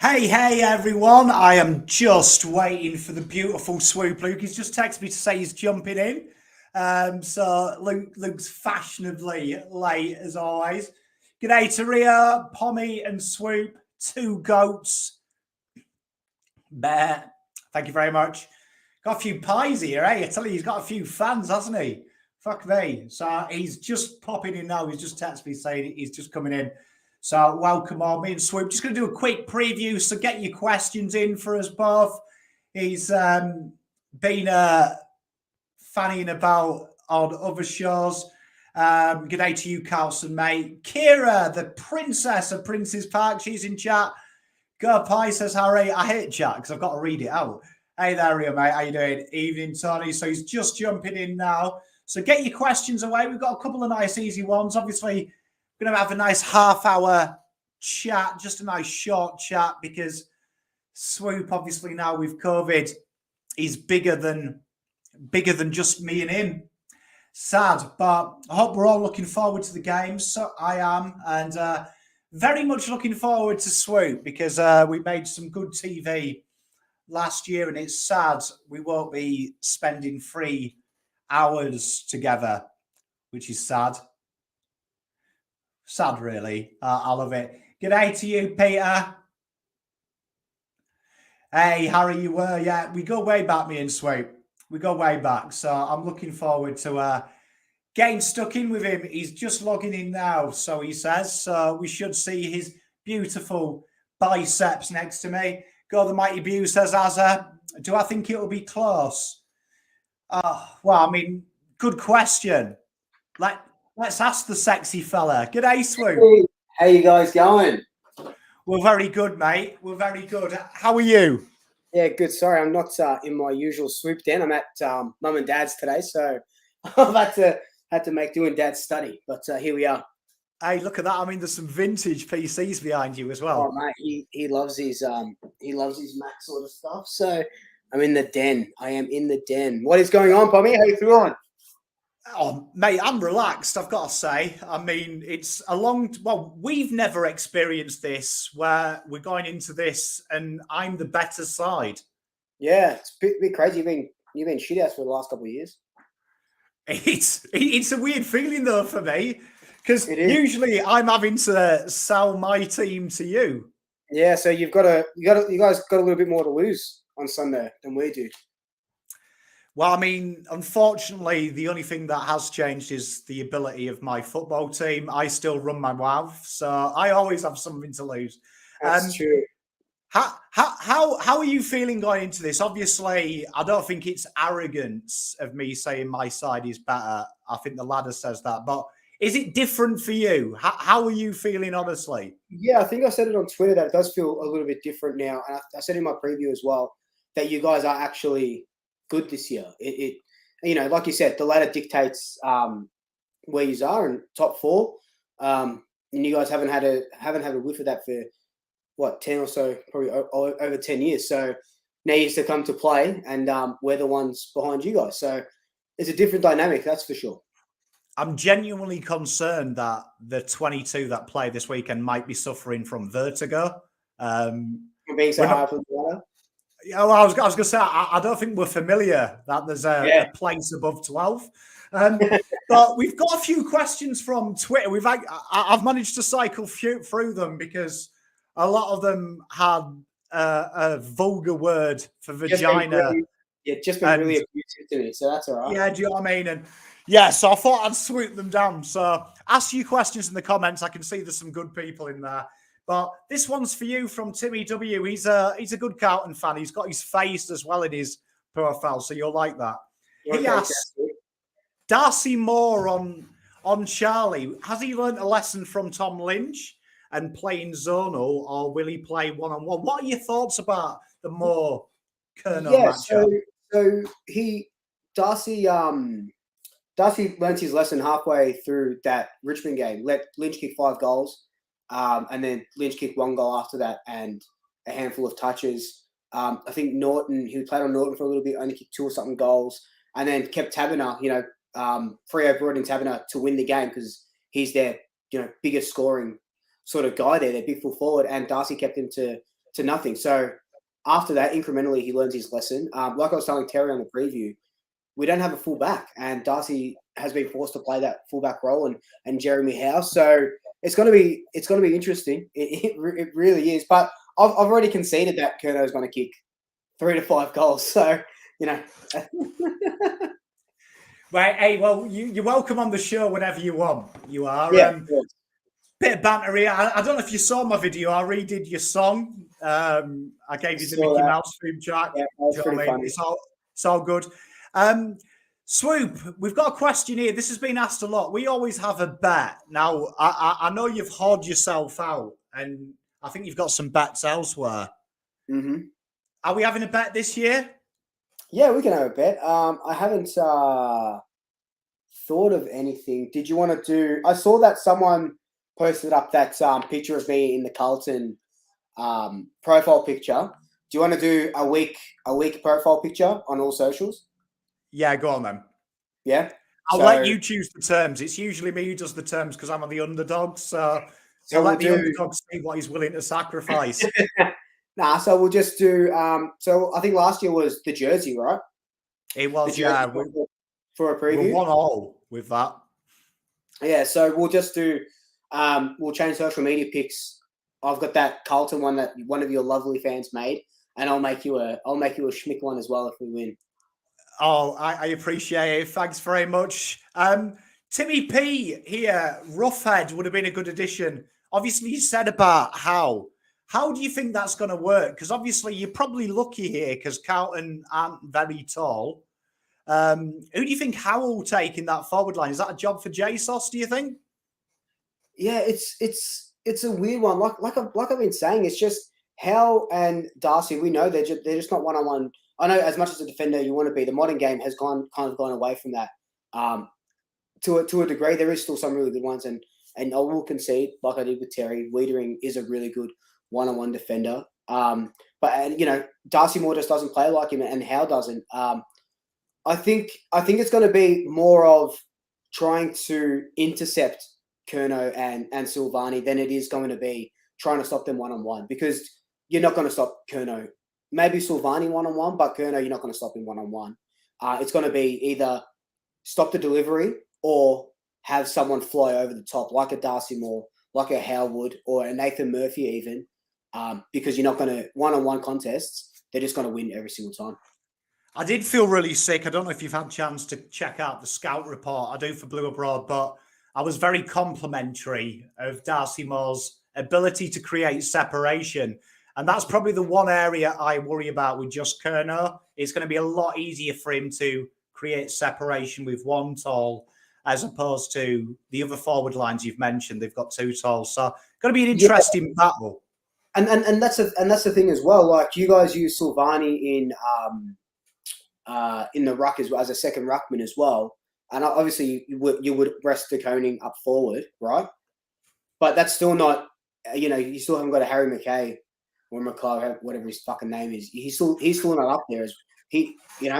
Hey, everyone. I am just waiting for the beautiful Swoop. Luke, he's just texted me to say he's jumping in. So Luke's fashionably late as always. G'day to Ria, Pommy, and Swoop, two goats. Bear, thank you very much. Got a few pies here, eh? I tell you, he's got a few fans, hasn't he? Fuck me. So he's just popping in now. He's just texted me saying he's just coming in. So welcome on. Me and Swoop. Just going to do a quick preview. So get your questions in for us both. He's been fanning about on other shows. Good day to you, Carlson, mate. Kira, the princess of Prince's Park. She's in chat. Go Pie, says Harry. I hate chat because I've got to read it out. Hey there, Rio, mate. How you doing? Evening, Tony. So he's just jumping in now. So get your questions away. We've got a couple of nice, easy ones. Obviously, we're going to have a nice half-hour chat, just a nice short chat, because Swoop, obviously, now with COVID, is bigger than just me and him. Sad, but I hope we're all looking forward to the games. So I am, and very much looking forward to Swoop because we made some good TV last year, and it's sad we won't be spending 3 hours together, which is sad. Sad, really. I love it. Good day to you, Peter. Hey, Harry, you were. Yeah, we go way back, me and Swoop. We go way back. So I'm looking forward to getting stuck in with him. He's just logging in now, so he says. So we should see his beautiful biceps next to me. Go the Mighty Bew, says Azza. Do I think it'll be close? Well, I mean, good question. Let's ask the sexy fella. G'day, Swoop. Hey, how you guys going? We're very good, mate. We're very good. How are you? Yeah, good. Sorry, I'm not in my usual Swoop den. I'm at mum and dad's today, so I've had to make do in dad's study. But here we are. Hey, look at that. I mean, there's some vintage PCs behind you as well. Oh, mate, he loves his Mac sort of stuff. So I'm in the den. I am in the den. What is going on, Pommy? How you feeling? Oh, mate, I'm relaxed, I've got to say. I mean, it's we've never experienced this where we're going into this and I'm the better side. Yeah, it's a bit crazy. You've been shit house for the last couple of years. It's a weird feeling though for me because usually I'm having to sell my team to you. Yeah, so you guys got a little bit more to lose on Sunday than we do. Well, I mean, unfortunately, the only thing that has changed is the ability of my football team. I still run my mouth, so I always have something to lose. That's true. How are you feeling going into this? Obviously, I don't think it's arrogance of me saying my side is better. I think the ladder says that, but is it different for you? How are you feeling, honestly? Yeah, I think I said it on Twitter that it does feel a little bit different now, and I said in my preview as well that you guys are actually good this year. It like you said, the ladder dictates where you are in top 4, and you guys haven't had a whiff of that for what 10 or so, probably over 10 years. So now you used to come to play, and we're the ones behind you guys. So it's a different dynamic, that's for sure. I'm genuinely concerned that the 22 that play this weekend might be suffering from vertigo. Being so high from the ladder. Yeah, well, I was going to say, I don't think we're familiar that there's a place above 12. But we've got a few questions from Twitter. I've managed to cycle through them because a lot of them had a vulgar word for vagina. Just been really abusive to me, so that's all right. Yeah, do you know what I mean? And yeah, so I thought I'd swoop them down. So ask you questions in the comments. I can see there's some good people in there. But this one's for you from Timmy W. He's a good Carlton fan. He's got his face as well in his profile, so you'll like that. He asked Darcy Moore on Charlie. Has he learned a lesson from Tom Lynch and playing zonal, or will he play one-on-one? What are your thoughts about the Moore Kerno matchup? So Darcy learned his lesson halfway through that Richmond game. Let Lynch kick 5 goals. And then Lynch kicked 1 goal after that and a handful of touches. I think he played on Norton for a little bit, only kicked 2 or something goals, and then kept Taberner. Freo brought in Taberner to win the game because he's their biggest scoring sort of guy there, their big full forward, and Darcy kept him to to nothing. So after that, incrementally, he learns his lesson. Like I was telling Terry on the preview, we don't have a fullback, and Darcy has been forced to play that fullback role, and Jeremy Howe. So it's going to be interesting. It really is. But I've already conceded that Curnow is going to kick 3 to 5 goals. So Right, hey, well, you're welcome on the show whenever you want. You are. Yeah. Bit of banter here. I don't know if you saw my video. I redid your song. I gave you the Mickey Mouse theme track. Yeah, that's pretty funny. It's all good. Swoop, we've got a question here. This has been asked a lot. We always have a bet. Now, I know you've hoard yourself out, and I think you've got some bets elsewhere. Mm-hmm. Are we having a bet this year? Yeah, we can have a bet. I haven't thought of anything. Did you want to do? I saw that someone posted up that picture of me in the Carlton profile picture. Do you want to do a week profile picture on all socials? Yeah, go on then. Yeah, I'll let you choose the terms. It's usually me who does the terms because I'm on the underdog. So I'll let the underdog see what he's willing to sacrifice. Nah, so we'll just do. So I think last year was the jersey, right? It was, yeah. For a preview, we won all with that. Yeah, so we'll just do. We'll change social media pics. I've got that Carlton one that one of your lovely fans made, and I'll make you a schmick one as well if we win. Oh, I appreciate it. Thanks very much. Timmy P here, Roughhead would have been a good addition. Obviously, you said about how. How do you think that's going to work? Because obviously you're probably lucky here because Carlton aren't very tall. Who do you think Howell will take in that forward line? Is that a job for JSOS, do you think? Yeah, it's a weird one. Like I've been saying, it's just Howell and Darcy. We know they're just not one-on-one. I know as much as a defender you want to be, the modern game has kind of gone away from that. To a degree, there is still some really good ones, and I will concede, like I did with Terry, Wiedering is a really good one-on-one defender. But Darcy Moore just doesn't play like him, and Howe doesn't. I think it's going to be more of trying to intercept Curnow and Silvani than it is going to be trying to stop them one-on-one, because you're not going to stop Curnow. Maybe Silvani one-on-one, but Curnow, you're not going to stop him one-on-one. It's going to be either stop the delivery or have someone fly over the top, like a Darcy Moore, like a Howe would, or a Nathan Murphy even, because you're not going to one-on-one contests. They're just going to win every single time. I did feel really sick. I don't know if you've had a chance to check out the scout report. I do for Blue Abroad, but I was very complimentary of Darcy Moore's ability to create separation. And that's probably the one area I worry about with just Curnow. It's going to be a lot easier for him to create separation with one tall as opposed to the other forward lines you've mentioned. They've got two tall. So going to be an interesting battle. And that's the thing as well. Like, you guys use Silvani in the ruck as a second ruckman as well. And obviously you would rest De Koning up forward, right? But that's still not, you still haven't got a Harry McKay or McCall, whatever his fucking name is. He's still not up there as he,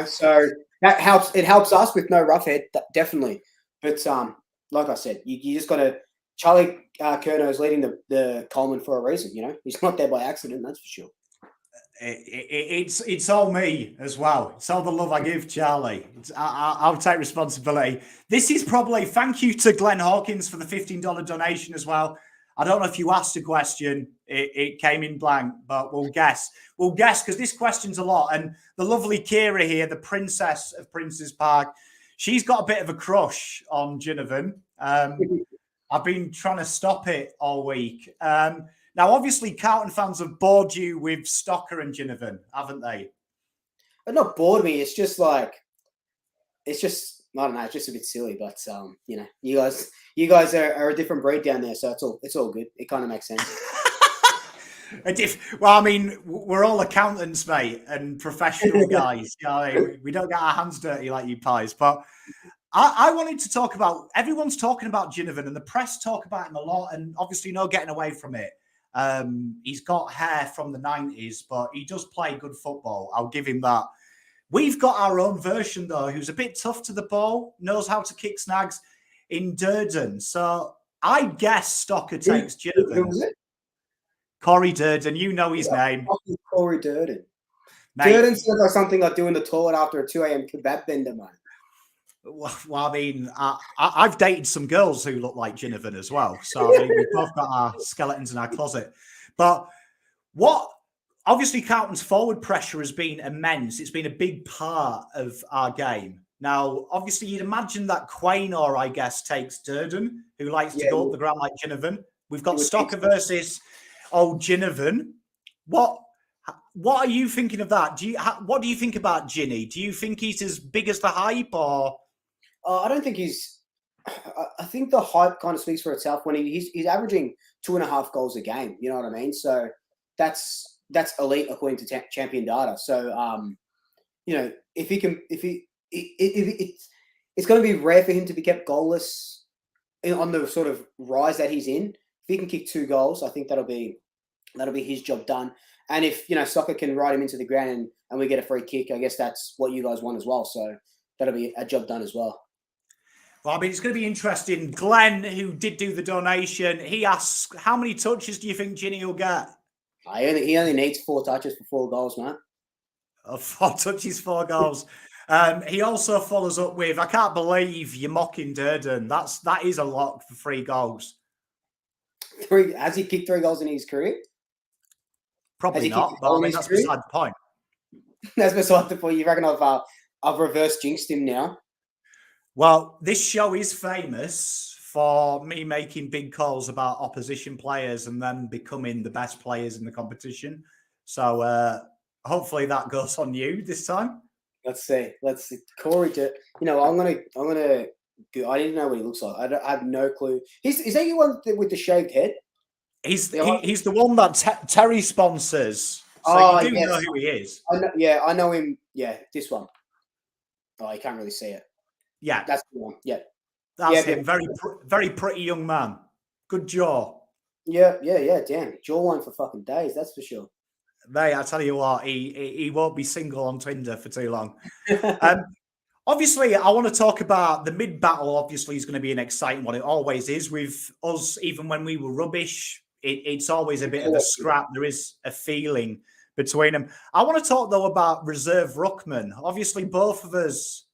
so that helps. It helps us with no Roughhead, definitely. But like I said, you just got to. Charlie Curnow is leading the Coleman for a reason. He's not there by accident. That's for sure. It's all me as well. It's all the love I give Charlie. I'll take responsibility. This is probably, thank you to Glenn Hawkins for the $15 donation as well. I don't know if you asked a question. It came in blank, but we'll guess. We'll guess because this question's a lot. And the lovely Kira here, the princess of Prince's Park, she's got a bit of a crush on Ginnivan. I've been trying to stop it all week. Now, obviously, Carlton fans have bored you with Stocker and Ginnivan, haven't they? But not bored me. It's just I don't know. It's just a bit silly, but you guys are a different breed down there, so it's all good. It kind of makes sense. Well, I mean, we're all accountants, mate, and professional guys. We don't get our hands dirty like you pies. But I wanted to talk about. Everyone's talking about Ginnivan, and the press talk about him a lot, and obviously no getting away from it. He's got hair from the 90s, but he does play good football. I'll give him that. We've got our own version, though, who's a bit tough to the ball, knows how to kick snags in Durden. So I guess Stocker takes Ginnivan. Corey Durden, you know his name. Corey Durden. Mate, Durden sounds like something I'd do in the toilet after a 2 a.m. kebab bender, man. well, I mean, I've dated some girls who look like Ginnivan as well. So I mean, we've both got our skeletons in our closet. But what obviously Carlton's forward pressure has been immense. It's been a big part of our game. Now, obviously, you'd imagine that Quaynor, I guess, takes Durden, who likes to go up the ground like Ginnivan. We've got Stocker versus old Ginnivan. What are you thinking of that? What do you think about Ginny? Do you think he's as big as the hype, or? I don't think he's. I think the hype kind of speaks for itself when he's averaging 2.5 goals a game. You know what I mean? So that's elite according to champion data. So you know, if it's going to be rare for him to be kept goalless on the sort of rise that he's in. If he can kick 2 goals, I think that'll be his job done. And if, you know, Stocker can ride him into the ground and we get a free kick, I guess that's what you guys want as well. So that'll be a job done as well. Well, I mean, it's going to be interesting. Glenn, who did do the donation, he asks, how many touches do you think Ginny will get? He only needs 4 touches for 4 goals, man. 4 touches, 4 goals. He also follows up with, I can't believe you're mocking Durden. That is a lot for 3 goals. Has he kicked 3 goals in his career? Probably not, but I mean, that's beside the point. That's beside the point. You reckon I've reverse jinxed him now? Well, this show is famous for me making big calls about opposition players and then becoming the best players in the competition. So hopefully that goes on you this time. Let's see. Corey, you know, I'm gonna. I didn't know what he looks like. I have no clue. Is that you one with the shaved head? He's the one that Terry sponsors. So you do know who he is. I know him. Yeah, this one. Oh, you can't really see it. Yeah, that's the one. Yeah, that's him. Very pretty young man. Good jaw. Yeah. Damn, jawline for fucking days. That's for sure. Mate, I tell you what, he won't be single on Tinder for too long. Obviously, I want to talk about the mid-battle. Obviously, is going to be an exciting one. It always is with us. Even when we were rubbish, it's always a bit of a scrap. There is a feeling between them. I want to talk, though, about reserve ruckman. Obviously, both of us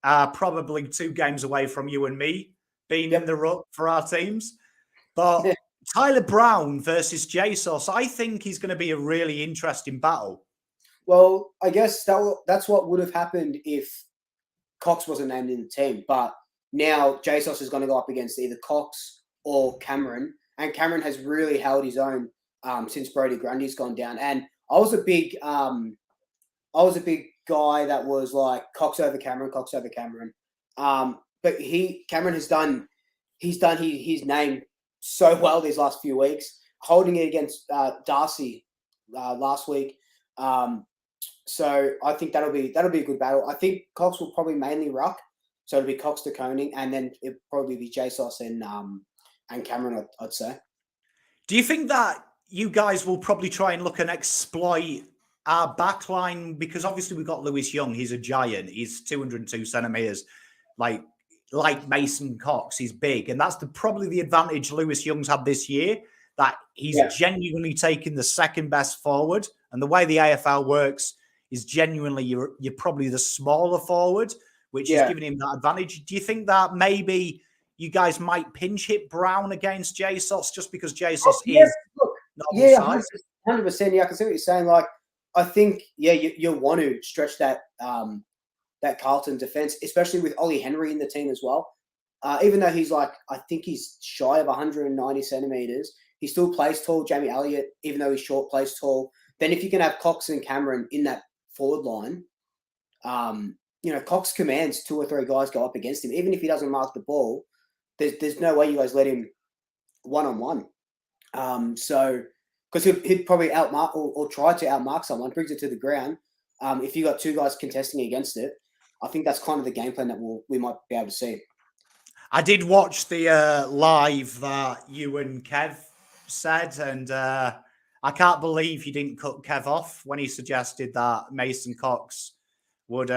are probably 2 games away from you and me being in the ruck for our teams. But Tyler Brown versus Jesus, I think is going to be a really interesting battle. Well, I guess that's what would have happened if Cox wasn't named in the team. But now Jesus is going to go up against either Cox or Cameron. And Cameron has really held his own since Brody Grundy's gone down. And I was a big guy that was like Cox over Cameron. But Cameron has done his name so well these last few weeks, holding it against Darcy last week. So I think that'll be a good battle. I think Cox will probably mainly ruck, so it'll be Cox to Koning, and then it'll probably be Jesus and Cameron, I'd say. Do you think that you guys will probably try and look and exploit our backline? Because obviously we've got Lewis Young. He's a giant. He's 202 centimeters, like Mason Cox. He's big, and that's probably the advantage Lewis Young's had this year. That he's genuinely taken the second best forward, and the way the AFL works is genuinely you're probably the smaller forward, which is giving him that advantage. Do you think that maybe you guys might pinch hit Brown against Jesus just because Jesus is not 100%. Yeah, I can see what you're saying. Like, I think you want to stretch that Carlton defense, especially with Ollie Henry in the team as well. Even though he's I think he's shy of 190 centimeters, he still plays tall. Jamie Elliott, even though he's short, plays tall. Then if you can have Cox and Cameron in that forward line, Cox commands 2 or 3 guys go up against him. Even if he doesn't mark the ball, there's no way you guys let him one-on-one. So because he'd probably outmark or try to outmark someone, brings it to the ground. If you got 2 guys contesting against it, I think that's kind of the game plan that we might be able to see. I did watch the live that you and Kev said, and I can't believe you didn't cut Kev off when he suggested that Mason Cox would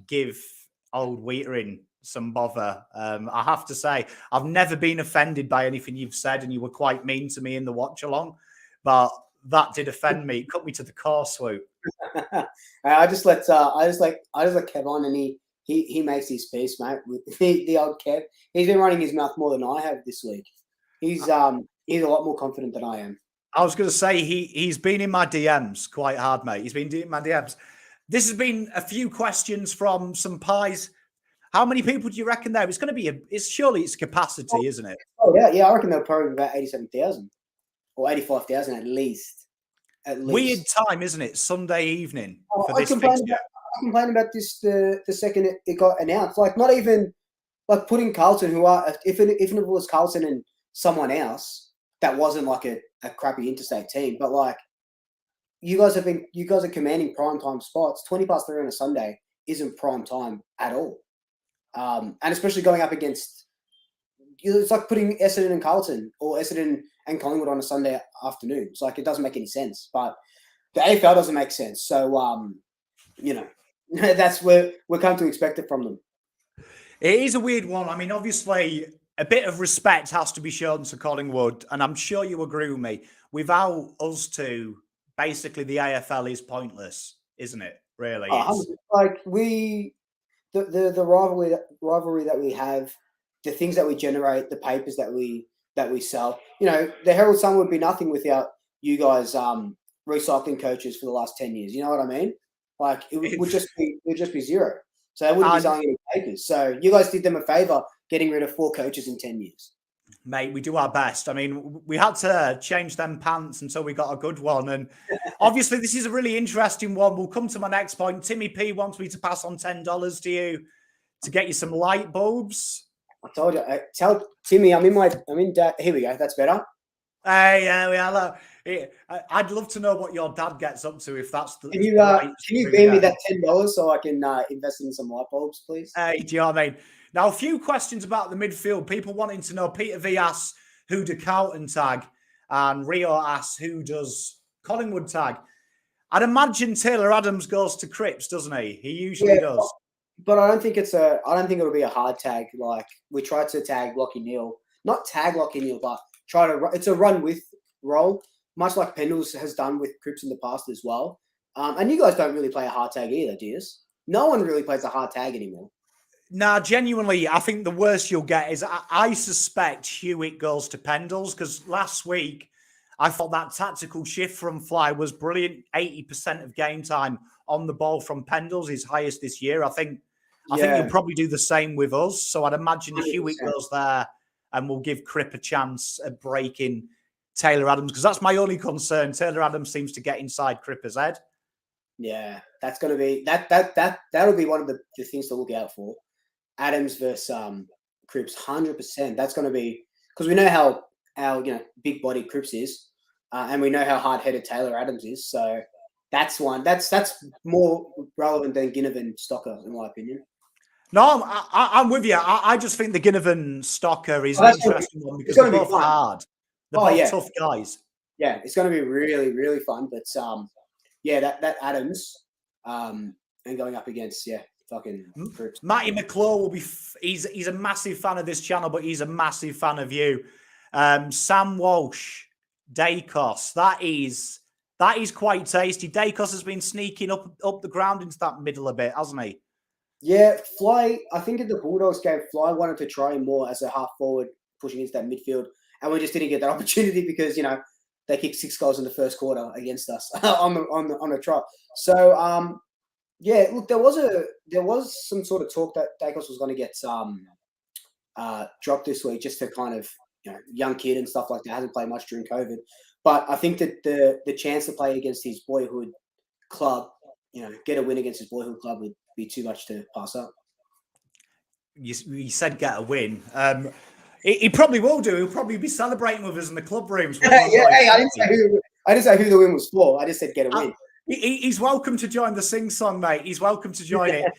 give old Wheatering some bother. I have to say, I've never been offended by anything you've said, and you were quite mean to me in the watch along. but that did offend me. It cut me to the core, Swoop. I just let Kev on, and he makes his peace, mate. With the old Kev, he's been running his mouth more than I have this week. He's a lot more confident than I am. I was going to say he's been in my DMs quite hard, mate. He's been in my DMs. This has been a few questions from some pies. How many people do you reckon there? It's going to be surely it's capacity, isn't it? Oh yeah. I reckon they'll probably be about 87,000 or 85,000 at least. Weird time, isn't it? Sunday evening for I this complained about this the second it got announced. Like, not even like putting Carlton, who are if it was Carlton and someone else that wasn't like a crappy interstate team, but like you guys are commanding prime time spots. 3:20 on a Sunday isn't prime time at all, and especially going up against. It's like putting Essendon and Carlton or Essendon and Collingwood on a Sunday afternoon. It's like it doesn't make any sense. But the AFL doesn't make sense. So, that's where we're come to expect it from them. It is a weird one. I mean, obviously, a bit of respect has to be shown to Collingwood, and I'm sure you agree with me. Without us two, basically the AFL is pointless, isn't it? Really, like the rivalry that we have. The things that we generate, the papers that we sell. The Herald Sun would be nothing without you guys recycling coaches for the last 10 years. You know what I mean? Like it would just be zero. So they wouldn't be selling any papers. So you guys did them a favor getting rid of 4 coaches in 10 years. Mate, we do our best. I mean, we had to change them pants until we got a good one. And obviously, this is a really interesting one. We'll come to my next point. Timmy P wants me to pass on $10 to you to get you some light bulbs. I told you. Tell Timmy, I'm in. Here we go. That's better. Hey, yeah, I'd love to know what your dad gets up to if that's the. Can you beam me that $10 so I can invest in some light bulbs, please? Hey, do you know what I mean? Now, a few questions about the midfield. People wanting to know. Peter V asks who do Carlton tag, and Rio asks who does Collingwood tag. I'd imagine Taylor Adams goes to Cripps, doesn't he? He usually does. But I don't think it'll be a hard tag. Like we tried to tag Lachie Neale, not tag Lachie Neale, but it's a run with role, much like Pendles has done with Cripps in the past as well. And you guys don't really play a hard tag either, do you? No one really plays a hard tag anymore. Nah, genuinely, I think the worst you'll get is I suspect Hewitt goes to Pendles because last week I thought that tactical shift from Fly was brilliant. 80% of game time on the ball from Pendles is highest this year. I think you'll probably do the same with us. So I'd imagine 100%. Hewitt goes there and we'll give Cripp a chance at breaking Taylor Adams because that's my only concern. Taylor Adams seems to get inside Cripper's head. Yeah, that's going to be that'll be one of the things to look out for. Adams versus Cripps, 100%. That's going to be because we know how big body Cripps is, and we know how hard headed Taylor Adams is. So that's one that's more relevant than Ginnivan Stocker, in my opinion. No, I'm with you. I just think the Ginnivan Stocker is an interesting one because they're both hard. They're both tough guys. Yeah, it's going to be really, really fun. But that Adams and going up against fucking Cripps. Matty McClure will be. He's a massive fan of this channel, but he's a massive fan of you. Sam Walsh, Dacos. That is quite tasty. Dacos has been sneaking up the ground into that middle a bit, hasn't he? Yeah, Fly, I think in the Bulldogs game, Fly wanted to try him more as a half forward, pushing into that midfield. And we just didn't get that opportunity because, they kicked 6 goals in the first quarter against us on a trial. So, look, there was some sort of talk that Dacos was going to get dropped this week just to kind of, young kid and stuff like that. Hasn't played much during COVID. But I think that the chance to play against his boyhood club, get a win against his boyhood club would be too much to pass up. You said get a win. He probably will do. He'll probably be celebrating with us in the club rooms. I didn't say who the win was for. I just said get a win. He's welcome to join the sing-song, mate. He's welcome to join it.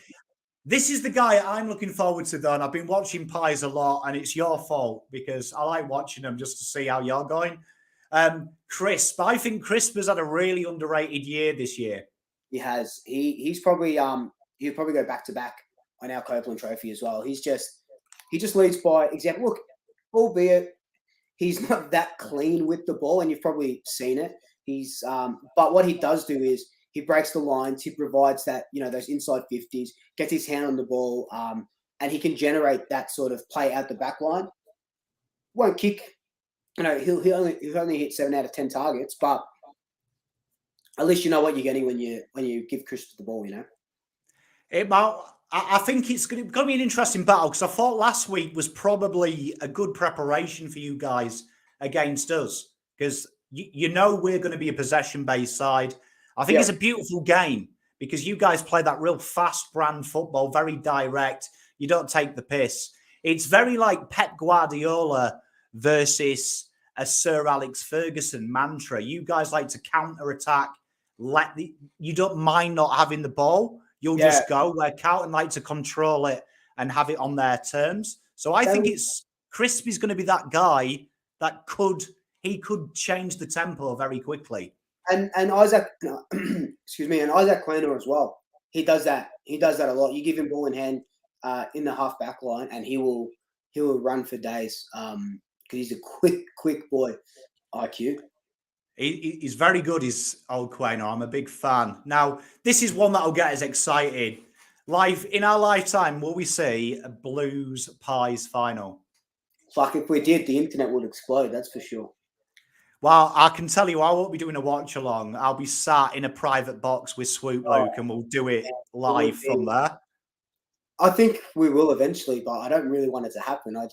This is the guy I'm looking forward to, though, and I've been watching Pies a lot, and it's your fault because I like watching them just to see how you're going. Crisp. I think Crisp has had a really underrated year this year. He has. He's probably he'll probably go back to back on our Copeland Trophy as well. He just leads by example. Look, albeit he's not that clean with the ball, and you've probably seen it. He's but what he does do is he breaks the lines. He provides that, those inside 50s, gets his hand on the ball, and he can generate that sort of play out the back line. Won't kick, he'll only hit 7 out of 10 targets, but at least you know what you're getting when you give Chris the ball. I think it's going to be an interesting battle, because I thought last week was probably a good preparation for you guys against us, because we're going to be a possession-based side. I think it's a beautiful game because you guys play that real fast brand football, very direct. You don't take the piss. It's very like Pep Guardiola versus a Sir Alex Ferguson mantra. You guys like to counter-attack. You don't mind not having the ball. You'll just go, where Carlton like to control it and have it on their terms. So I think Crispy's going to be that guy that could change the tempo very quickly. And Isaac, excuse me, and Isaac Kleiner as well. He does that. He does that a lot. You give him ball in hand in the half back line, and he will run for days because he's a quick boy. IQ. He's very good, is old Quainer. I'm a big fan. Now, this is one that'll get us excited. In our lifetime, will we see a Blues Pies final? Fuck, if we did, the internet would explode, that's for sure. Well, I can tell you, I won't be doing a watch along. I'll be sat in a private box with Swoop Luke, and we'll do it live from there. I think we will eventually, but I don't really want it to happen. I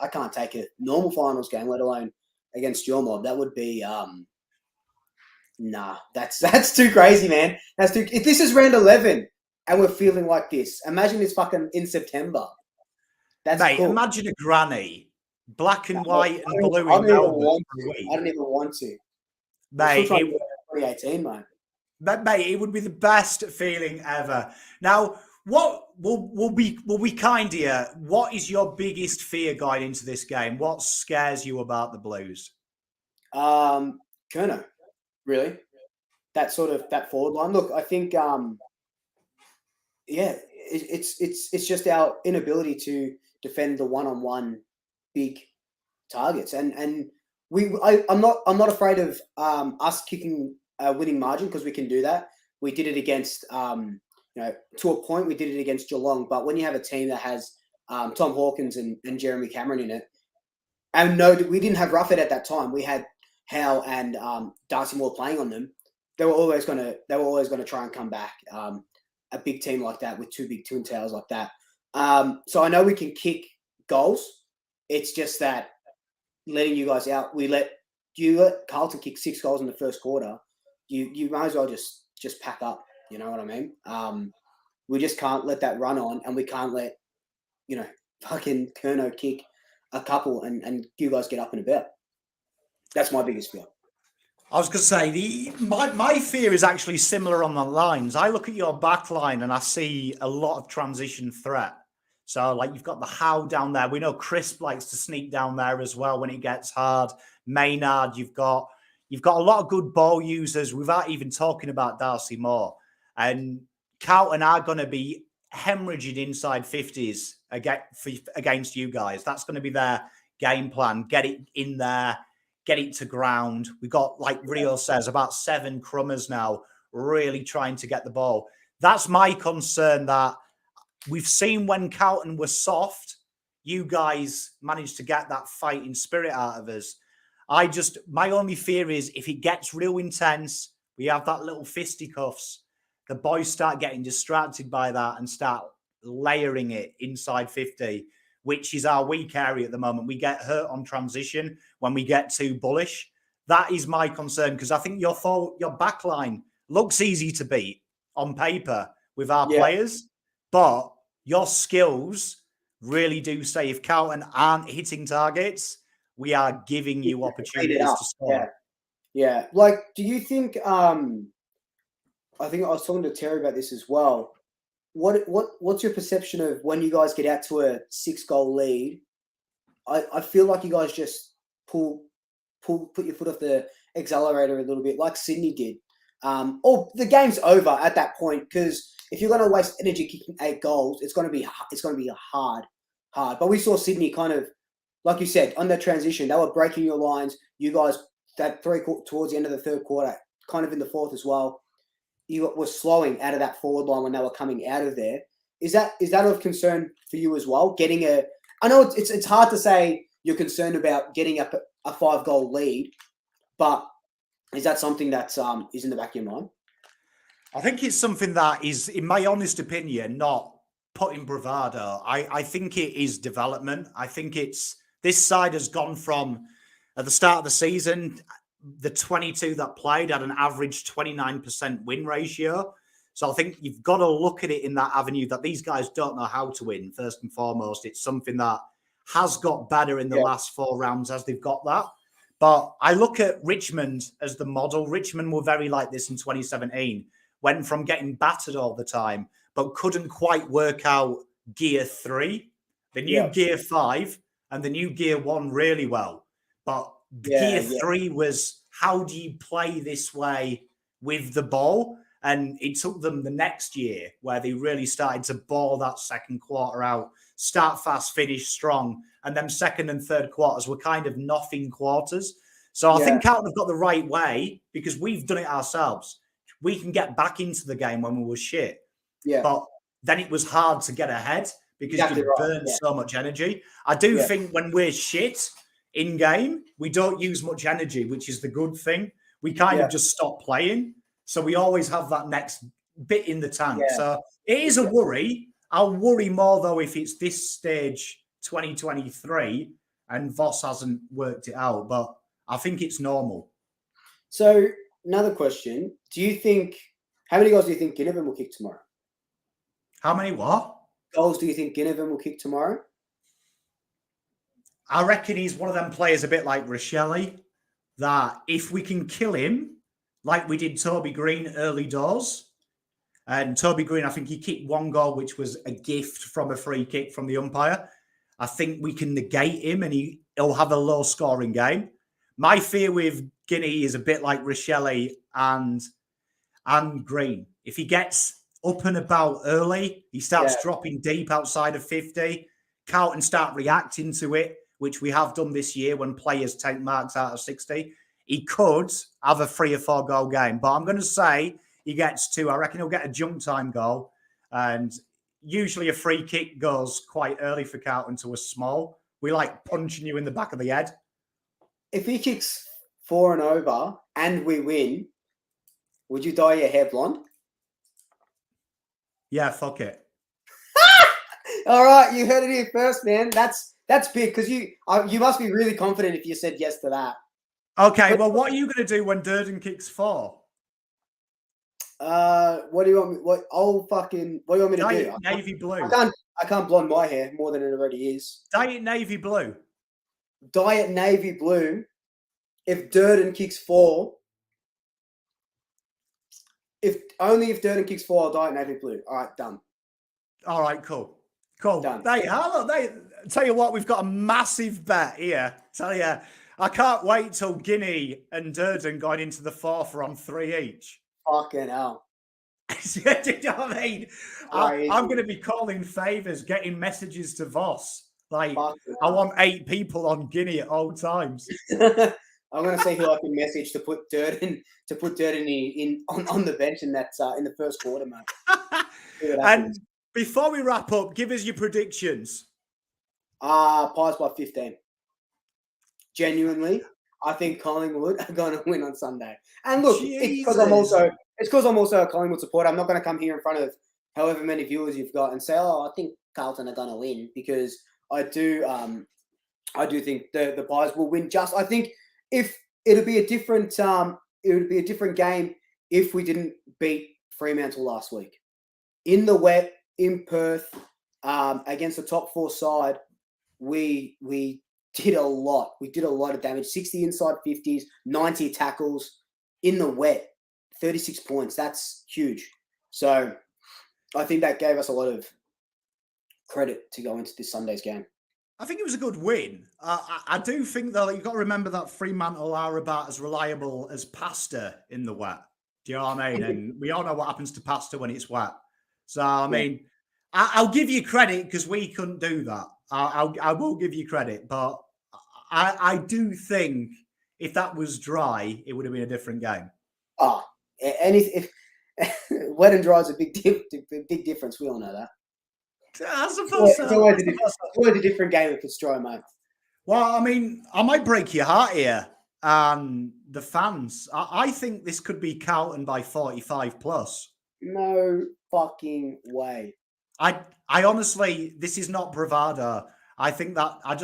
can't take a normal finals game, let alone against your mob. That would be that's too crazy, man. If this is round 11 and we're feeling like this, imagine it's fucking in September. Mate, cool. Imagine a granny, black and white and blue in Melbourne. I don't even want to. Mate, 2018, man. Mate, it would be the best feeling ever. Now, what will be kind here? What is your biggest fear going into this game? What scares you about the Blues? Curnow, really. That forward line. Look, I think it's just our inability to defend the one-on-one big targets, and I'm not afraid of us kicking a winning margin, because we can do that. We did it against to a point, we did it against Geelong, but when you have a team that has Tom Hawkins and Jeremy Cameron in it, and no, we didn't have Rufford at that time. We had Howe and Darcy Moore playing on them. They were always going to try and come back. A big team like that with two big twin towers like that. So I know we can kick goals. It's just that letting you guys out. Let Carlton kick 6 goals in the first quarter. You might as well just pack up. You know what I mean? We just can't let that run on, and we can't let fucking Curnow kick a couple and you guys get up and about. That's my biggest fear. I was going to say, my fear is actually similar on the lines. I look at your back line and I see a lot of transition threat. So, you've got the Howe down there. We know Crisp likes to sneak down there as well when it gets hard. Maynard, you've got a lot of good ball users without even talking about Darcy Moore. And Carlton are going to be hemorrhaging inside 50s against you guys. That's going to be their game plan. Get it in there. Get it to ground. We've got, like Rio says, about 7 crummers now really trying to get the ball. That's my concern, that we've seen when Carlton was soft, you guys managed to get that fighting spirit out of us. My only fear is if it gets real intense, we have that little fisticuffs, the boys start getting distracted by that and start layering it inside 50, which is our weak area at the moment. We get hurt on transition when we get too bullish. That is my concern, because I think your back line looks easy to beat on paper with our players, but your skills really do say if Carlton aren't hitting targets, we are giving you opportunities to score. Yeah. Do you think, I think I was talking to Terry about this as well. What's your perception of when you guys get out to a 6-goal lead? I feel like you guys just put your foot off the accelerator a little bit, like Sydney did. Or the game's over at that point, because if you're going to waste energy kicking 8 goals, it's going to be hard. But we saw Sydney kind of like you said, on the transition, they were breaking your lines. You guys, towards the end of the third quarter, kind of in the fourth as well, you were slowing out of that forward line when they were coming out of there. Is that of concern for you as well? I know it's hard to say you're concerned about getting up a 5-goal lead, but is that something that is in the back of your mind? I think it's something that is, in my honest opinion, not putting bravado. I think it is development. I think this side has gone from, at the start of the season, the 22 that played had an average 29% win ratio. So I think you've got to look at it in that avenue that these guys don't know how to win, first and foremost. It's something that has got better in the last 4 rounds as they've got that. But I look at Richmond as the model. Richmond were very like this in 2017. Went from getting battered all the time, but couldn't quite work out gear 3, the new gear 5, and the new gear 1 really well. But gear 3 was, how do you play this way with the ball? And it took them the next year where they really started to ball that second quarter out, start fast, finish strong. And then second and third quarters were kind of nothing quarters. So I think Carlton have got the right way because we've done it ourselves. We can get back into the game when we were shit. Yeah. But then it was hard to get ahead because you burn so much energy. I do think when we're shit in game, we don't use much energy, which is the good thing. We kind of just stop playing. So we always have that next bit in the tank. Yeah. So it is a worry. I'll worry more, though, if it's this stage 2023 and Voss hasn't worked it out. But I think it's normal. So another question. How many goals do you think Ginnivan will kick tomorrow? How many what? Goals do you think Ginnivan will kick tomorrow? I reckon he's one of them players a bit like Rochelle, that if we can kill him, like we did Toby Green early doors. And Toby Green, I think he kicked 1 goal, which was a gift from a free kick from the umpire. I think we can negate him and he'll have a low scoring game. My fear with Guinea is a bit like Rochelle and Green. If he gets up and about early, he starts dropping deep outside of 50, Carlton start reacting to it, which we have done this year when players take marks out of 60. He could have a 3 or 4 goal game, but I'm going to say he gets 2. I reckon he'll get a jump time goal. And usually a free kick goes quite early for Carlton to a small. We like punching you in the back of the head. If he kicks 4 and over and we win, would you dye your hair blonde? Yeah, fuck it. All right, you heard it here first, man. That's big because you must be really confident if you said yes to that. Okay, well, what are you going to do when Durden kicks 4? What do you want me? What do you want me to do? Navy blue. I can't blonde my hair more than it already is. Dye it navy blue. Dye it navy blue. If Durden kicks 4, if Durden kicks 4, I'll dye it navy blue. All right, done. All right, cool. Done. Tell you what, we've got a massive bet here. Tell you. I can't wait till Guinea and Durden going into the 4th are on 3 each. Fucking hell. Do you know what I mean? I'm going to be calling favours, getting messages to Voss. Like, I want 8 people on Guinea at all times. I'm going to see who I can message to put Durden on the bench in that in the first quarter, mate. And before we wrap up, give us your predictions. Pies by 15. Genuinely, I think Collingwood are going to win on Sunday. And look, it's because I'm also a Collingwood supporter. I'm not going to come here in front of however many viewers you've got and say, "Oh, I think Carlton are going to win," because I do think the Pies will win. I think if it would be a different game if we didn't beat Fremantle last week in the wet in Perth against the top 4 side. We did a lot. We did a lot of damage. 60 inside 50s, 90 tackles in the wet, 36 points. That's huge. So I think that gave us a lot of credit to go into this Sunday's game. I think it was a good win. I do think, though, you've got to remember that Fremantle are about as reliable as pasta in the wet. Do you know what I mean? And we all know what happens to pasta when it's wet. So, I mean, I'll give you credit because we couldn't do that. I will give you credit, but I do think if that was dry, it would have been a different game. Oh, and if wet and dry is a big difference. We all know that. I suppose It's always a different game if it's dry, mate. Well, I mean, I might break your heart here. The fans, I think this could be Carlton by 45 plus. No fucking way. I honestly, this is not bravado. I just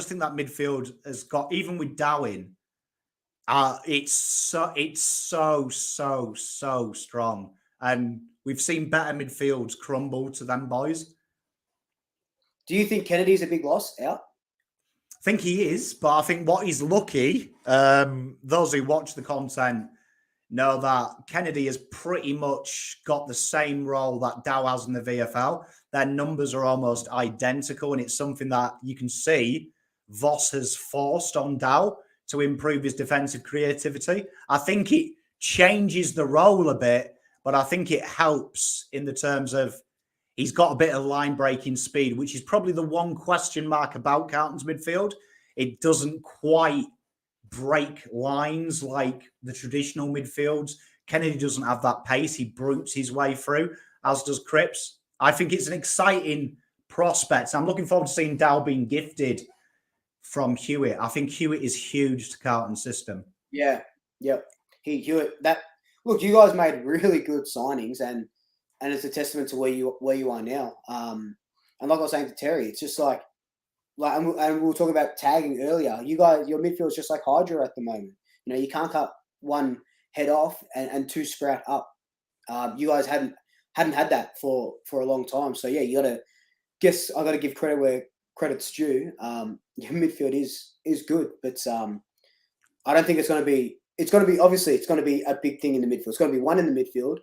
think that midfield has got, even with Darwin, it's so strong. And we've seen better midfields crumble to them boys. Do you think Kennedy's a big loss out? I think he is, but I think what he's lucky, those who watch the content know that Kennedy has pretty much got the same role that Dow has in the VFL. Their numbers are almost identical, and it's something that you can see Voss has forced on Dow to improve his defensive creativity. I think it changes the role a bit, but I think it helps in the terms of he's got a bit of line breaking speed, which is probably the one question mark about Carlton's midfield. It doesn't quite break lines like the traditional midfields. Kennedy doesn't have that pace. He brutes his way through, as does Cripps. I think it's an exciting prospect. I'm looking forward to seeing Dow being gifted from Hewitt. I think Hewitt is huge to Carlton's system. Yeah, yep. Hewitt. Look, you guys made really good signings, and it's a testament to where you are now. And like I was saying to Terry, it's just like and we were talking about tagging earlier. You guys, your midfield is just like Hydra at the moment. You know, you can't cut one head off and two sprout up. You guys hadn't had that for a long time. So yeah, I got to give credit where credit's due. Your midfield is good, but I don't think it's going to be. It's going to be obviously it's going to be a big thing in the midfield. It's going to be one in the midfield,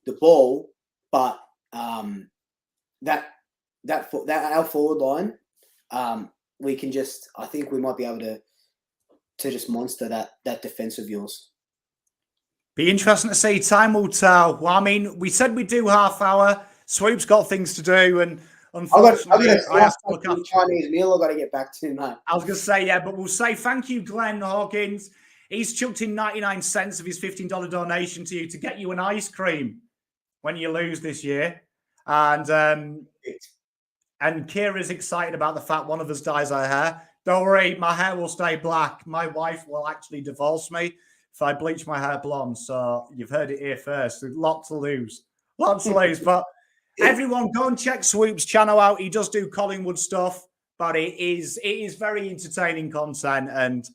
the ball, but that our forward line. We can just, I think we might be able to just monster that defense of yours. Be interesting to see. Time will tell. Well, I mean, we said we'd do half hour. Swoop's got things to do, and unfortunately, I have to look after Chinese meal. I've got to get back to, mate. I was going to say, yeah, but we'll say thank you, Glenn Hawkins. He's chucked in 99 cents of his $15 donation to you to get you an ice cream when you lose this year. And Kira's excited about the fact one of us dyes her hair. Don't worry, my hair will stay black. My wife will actually divorce me if I bleach my hair blonde. So you've heard it here first. There's lots to lose. But everyone, go and check Swoop's channel out. He does do Collingwood stuff, but it is very entertaining content, and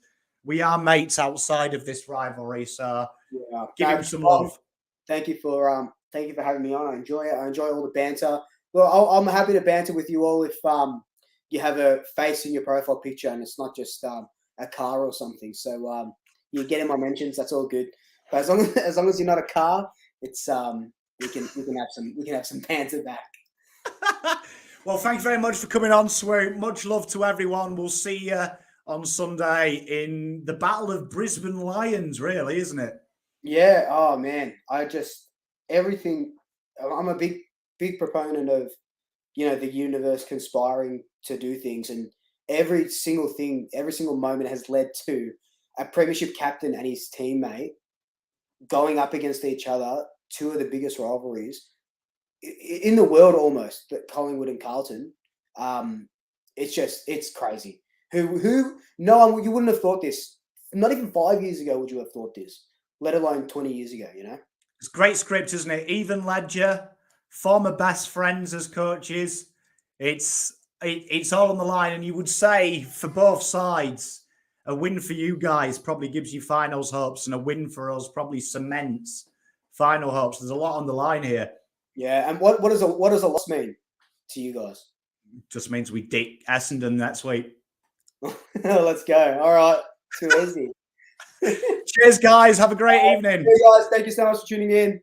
we are mates outside of this rivalry. So yeah, give him some love. Thank you for having me on. I enjoy it. I enjoy all the banter. Well, I'm happy to banter with you all if you have a face in your profile picture and it's not just a car or something. So you get in my mentions. That's all good. But as long as you're not a car, it's we can have some banter back. Well, thanks very much for coming on, Swoop. Much love to everyone. We'll see you on Sunday in the Battle of Brisbane Lions. Really, isn't it? Yeah. Oh man, everything. I'm a big proponent of, the universe conspiring to do things, and every single moment has led to a premiership captain and his teammate going up against each other, two of the biggest rivalries in the world almost, Collingwood and Carlton. It's crazy. You wouldn't have thought this. Not even 5 years ago would you have thought this, let alone 20 years ago, It's great script, isn't it? Even Ledger, former best friends as coaches. It's all on the line, and you would say for both sides, a win for you guys probably gives you finals hopes, and a win for us probably cements final hopes. There's a lot on the line here. Yeah, and what does a loss mean to you guys? Just means we dick Essendon next week. Let's go. All right, too easy. Cheers, guys. Have a great evening. Hey guys, thank you so much for tuning in.